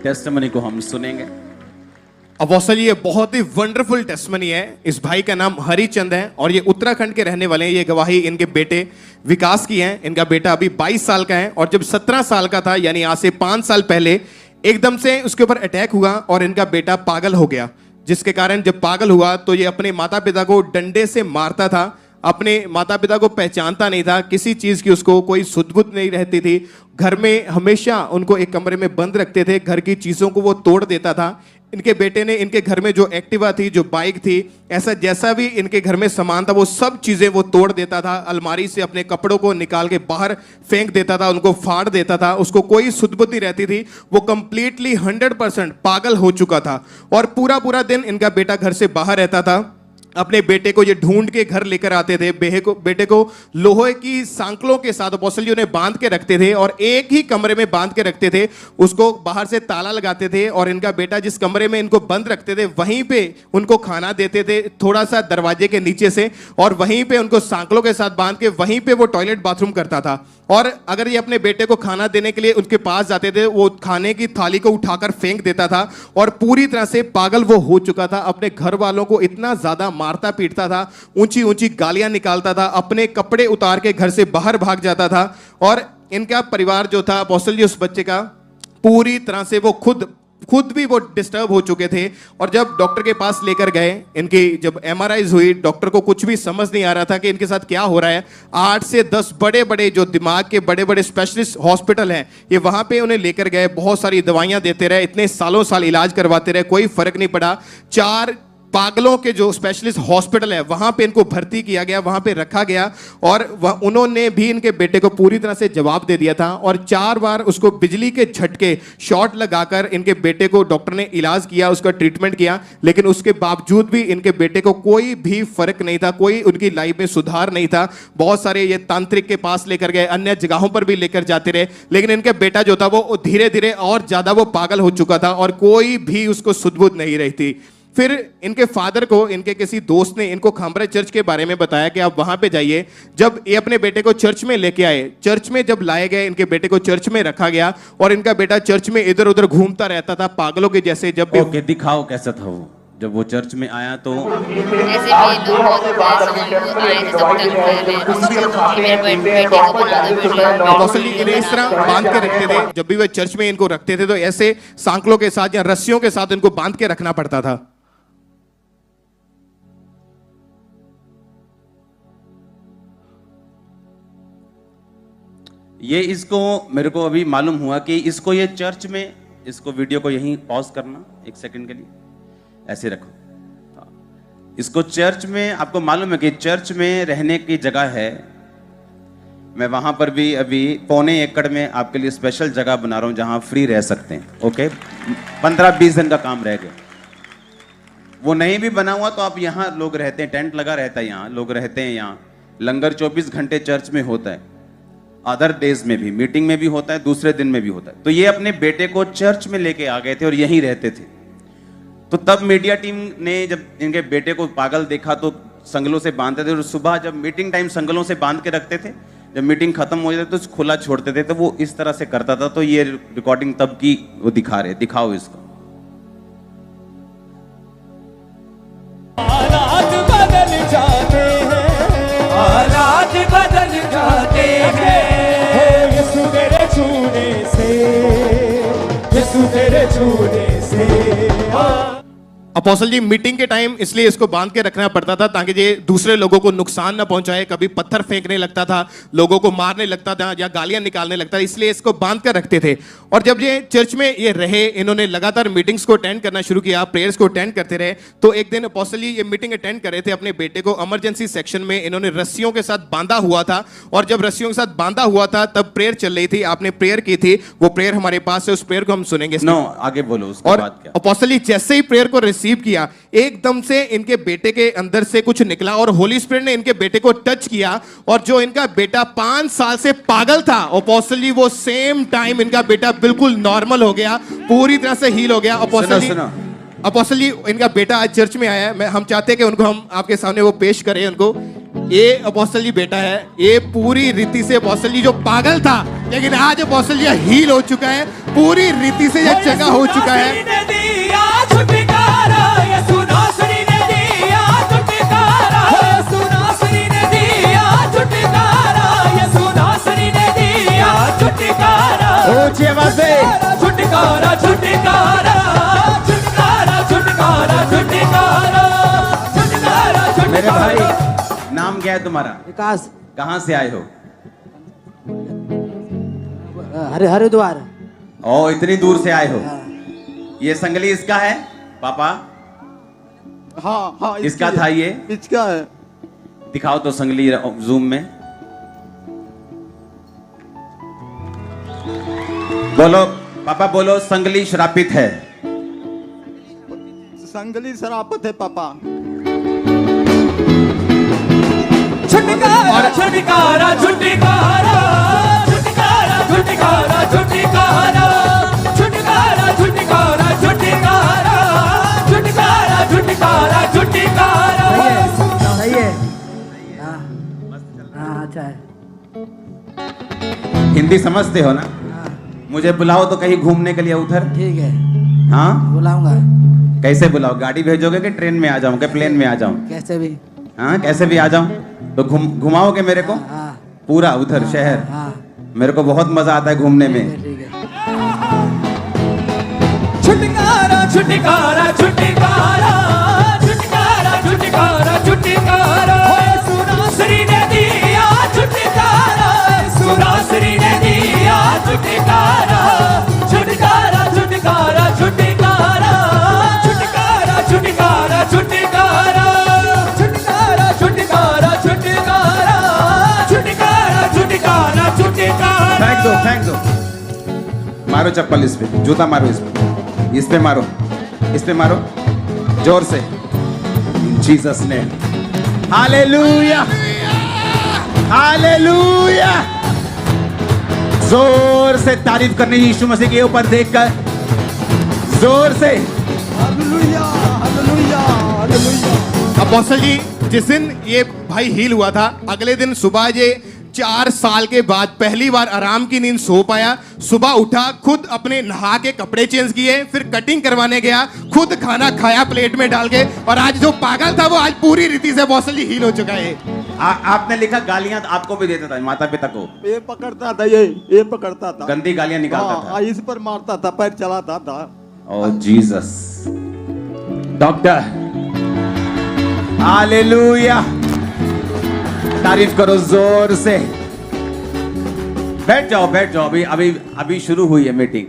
Testimony को हम सुनेंगे। अपोस्टल ये बहुत ही वंडरफुल टेस्टिमनी है। इस भाई का नाम हरिचंद है और ये उत्तराखंड के रहने वाले हैं। ये गवाही इनके बेटे विकास की है। इनका बेटा अभी 22 साल का है और जब 17 साल का था, यानी आज से 5 साल पहले, एकदम से उसके ऊपर अटैक हुआ और इनका बेटा पागल हो गया। जिसके कारण जब पागल हुआ तो ये अपने माता पिता को डंडे से मारता था। अपने माता पिता को पहचानता नहीं था, किसी चीज की उसको कोई सुध-बुध नहीं रहती थी। घर में हमेशा उनको एक कमरे में बंद रखते थे, घर की चीजों को वो तोड़ देता था। इनके बेटे ने इनके घर में जो एक्टिवा थी, जो बाइक थी, ऐसा जैसा भी इनके घर में सामान था वो सब चीजें वो तोड़ देता था। अलमारी से अपने कपड़ों को निकाल के बाहर फेंक देता था, उनको फाड़ देता था। उसको कोई सुध-बुध नहीं रहती थी। वो कंप्लीटली 100% पागल हो चुका था और पूरा पूरा दिन इनका बेटा घर से बाहर रहता था। अपने बेटे को ये ढूंढ के घर लेकर आते थे। बेटे को लोहे की सांकलों के साथ अपोस्टल जी उन्हें बांध के रखते थे और एक ही कमरे में बांध के रखते थे। उसको बाहर से ताला लगाते थे और इनका बेटा जिस कमरे में इनको बंद रखते थे वहीं पे उनको खाना देते थे, थोड़ा सा दरवाजे के नीचे से, और वहीं पे उनको सांकलों के साथ बांध के वहीं पे वो टॉयलेट बाथरूम करता था। और अगर ये अपने बेटे को खाना देने के लिए उनके पास जाते थे, वो खाने की थाली को उठाकर फेंक देता था और पूरी तरह से पागल वो हो चुका था। अपने घर वालों को इतना ज्यादा मारता पीटता था, ऊंची ऊंची गालियां निकालता था, अपने कपड़े उतार के घर से बाहर भाग जाता था। और इनका परिवार जो था अपोस्टल जी, उस बच्चे का पूरी तरह से वो खुद भी वो डिस्टर्ब हो चुके थे। और जब डॉक्टर के पास लेकर गए, इनकी जब एमआरआईज हुई, डॉक्टर को कुछ भी समझ नहीं आ रहा था कि इनके साथ क्या हो रहा है। 8 से 10 बड़े बड़े जो दिमाग के बड़े बड़े स्पेशलिस्ट हॉस्पिटल हैं, ये वहां पे उन्हें लेकर गए। बहुत सारी दवाइयां देते रहे, इतने सालों साल इलाज करवाते रहे, कोई फर्क नहीं पड़ा। 4 पागलों के जो स्पेशलिस्ट हॉस्पिटल है वहां पे इनको भर्ती किया गया, वहां पे रखा गया और उन्होंने भी इनके बेटे को पूरी तरह से जवाब दे दिया था। और 4 बार उसको बिजली के झटके शॉट लगाकर इनके बेटे को डॉक्टर ने इलाज किया, उसका ट्रीटमेंट किया, लेकिन उसके बावजूद भी इनके बेटे को कोई भी फर्क नहीं था, कोई उनकी लाइफ में सुधार नहीं था। बहुत सारे ये तांत्रिक के पास लेकर गए, अन्य जगहों पर भी लेकर जाते रहे, लेकिन इनके बेटा जो था वो धीरे धीरे और ज्यादा वो पागल हो चुका था और कोई भी उसको सुध-बुध नहीं रही थी। फिर इनके फादर को इनके किसी दोस्त ने इनको खामरा चर्च के बारे में बताया कि आप वहां पे जाइए। जब ये अपने बेटे को चर्च में लेके आए, चर्च में जब लाए गए, इनके बेटे को चर्च में रखा गया और इनका बेटा चर्च में इधर उधर घूमता रहता था पागलों के जैसे। जब भी दिखाओ कैसा था वो जब वो चर्च में आया तो ऐसे भी लोग बहुत आए थे, सब तंग कर रहे थे मेरे बेटे को बना दो वीडियो। अपोस्टल जी इन्हें इस तरह बांध के रखते थे। जब भी वे चर्च में इनको रखते थे तो ऐसे सांकलों के साथ या रस्सियों के साथ इनको बांध के रखना पड़ता था। ये इसको मेरे को अभी मालूम हुआ कि इसको ये चर्च में, इसको वीडियो को यहीं पॉज करना 1 सेकंड के लिए, ऐसे रखो। इसको चर्च में, आपको मालूम है कि चर्च में रहने की जगह है। मैं वहां पर भी अभी 1.25 एकड़ में आपके लिए स्पेशल जगह बना रहा हूं जहां फ्री रह सकते हैं। ओके, 15-20 दिन का काम रह गया। वो नहीं भी बना हुआ तो आप यहाँ लोग रहते हैं, टेंट लगा रहता है, यहाँ लोग रहते हैं। यहाँ लंगर 24 घंटे चर्च में होता है, अदर डेज में भी, मीटिंग में भी होता है, दूसरे दिन में भी होता है। तो ये अपने बेटे को चर्च में लेके आ गए थे और यहीं रहते थे। तो तब मीडिया टीम ने जब इनके बेटे को पागल देखा तो संगलों से बांधते थे और सुबह जब मीटिंग टाइम संगलों से बांध के रखते थे, जब मीटिंग खत्म हो जाती तो खुला छोड़ते थे। तो वो इस तरह से करता था। तो ये रिकॉर्डिंग तब की वो दिखा रहे, दिखाओ इसको। हालात बदल जाते हैं, हालात बदल जाते हैं यीशु तेरे छूने से, यीशु तेरे छूने से। अपोस्टल जी मीटिंग के टाइम इसलिए इसको बांध के रखना पड़ता था ताकि ये दूसरे लोगों को नुकसान ना पहुंचाए। कभी पत्थर फेंकने लगता था, लोगों को मारने लगता था या गालियां निकालने लगता था, इसलिए इसको बांध कर रखते थे। और जब ये चर्च में ये रहे, इन्होंने लगातार मीटिंग्स को अटेंड करना शुरू किया, प्रेयर्स को अटेंड करते रहे। तो एक दिन अपोस्टल जी ये मीटिंग अटेंड कर रहे थे, अपने बेटे को इमरजेंसी सेक्शन में इन्होंने रस्सियों के साथ बांधा हुआ था। और जब रस्सियों के साथ बांधा हुआ था तब प्रेयर चल रही थी, आपने प्रेयर की थी, वो प्रेयर हमारे पास है, उस प्रेयर को हम सुनेंगे। आगे बोलो उसके और बाद क्या। अपोस्टल जी जैसे ही प्रेयर को रिसीव किया, एकदम से इनके बेटे के अंदर से कुछ निकला और होली स्पिरिट ने इनके बेटे को टच किया। और जो इनका बेटा 5 साल से पागल था, अपोस्टल जी वो सेम टाइम इनका बेटा बिल्कुल नॉर्मल हो गया, पूरी तरह से हील हो गया। अपोस्टल जी इनका बेटा आज चर्च में आया है। हम चाहते हैं कि उनको हम आपके सामने वो पेश करें। उनको ये अपोस्टल जी बेटा है, ये पूरी रीति से अपोस्टल जी जो पागल था, लेकिन आज अपोस्टल जी हील हो चुका है, पूरी रीति से ये चंगा हो चुका है। ऊंची आवाज से छुटकारा छुटकारा छुटकारा छुटकारा छुटकारा छुटकारा मेरे भाई, छुटकारा। नाम क्या है तुम्हारा? विकास कहाँ से आए हो? हरिद्वार। ओ, इतनी दूर से आए हो। ये संगली इसका है पापा? हाँ हाँ इसका था ये? इसका है। दिखाओ तो संगली जूम में। बोलो पापा, बोलो संगली श्रापित है। संगली शरापत है पापा। छुटकारा छुटकारा छुटकारा छुटकारा छुटकारा छुटकारा छुटकारा छुटकारा छुटकारा छुटकारा छुटकारा छुटकारा। सही है। हाँ हाँ, अच्छा है। हिंदी समझते हो ना? मुझे बुलाओ तो कहीं घूमने के लिए उधर। ठीक है, हाँ, बुलाऊंगा। कैसे बुलाओ? गाड़ी भेजोगे कि ट्रेन में आ जाऊं, कि प्लेन में आ जाऊं? कैसे भी। हाँ, कैसे भी आ जाऊं। तो घुमाओगे मेरे को हाँ पूरा उधर शहर? हाँ, मेरे को बहुत मजा आता है घूमने में। ठीक है। छुटकारा छुटकारा छुटकारा छुटकारा छुटकारा छुटकारा। सुरासरी ने दिया छुटकारा, सुरासरी ने दिया छुटकारा छुटकारा छुटकारा छुटकारा छुटकारा छुटकारा छुटकारा छुटकारा छुटकारा छुटकारा छुटकारा छुटकारा छुटकारा। फेंक दो। मारो चप्पल इस पे, जूता मारो इस पे मारो, इस पे मारो जोर से। जीसस ने। Hallelujah hallelujah. जोर से तारीफ करनी यीशु मसीह के ऊपर देखकर, जोर से। Hallelujah hallelujah hallelujah. अपोस्टल जी, जिस दिन ये भाई हील हुआ था, अगले दिन सुबह ये 4 साल के बाद पहली बार आराम की नींद सो पाया। सुबह उठा, खुद अपने नहा के कपड़े चेंज किए, फिर कटिंग करवाने गया, खुद खाना खाया प्लेट में डाल के, और आज जो पागल था वो आज पूरी रीति से अपोस्टल जी हील हो चुका है। आपने लिखा गालियां आपको भी देता था, माता पिता को? ये पकड़ता था, ये पकड़ता था, गंदी गालियां निकालता था। इस पर मारता था, पैर चलाता था। ओ जीसस। Doctor, hallelujah. तारीफ करो जोर से। बैठ जाओ अभी शुरू हुई है मीटिंग।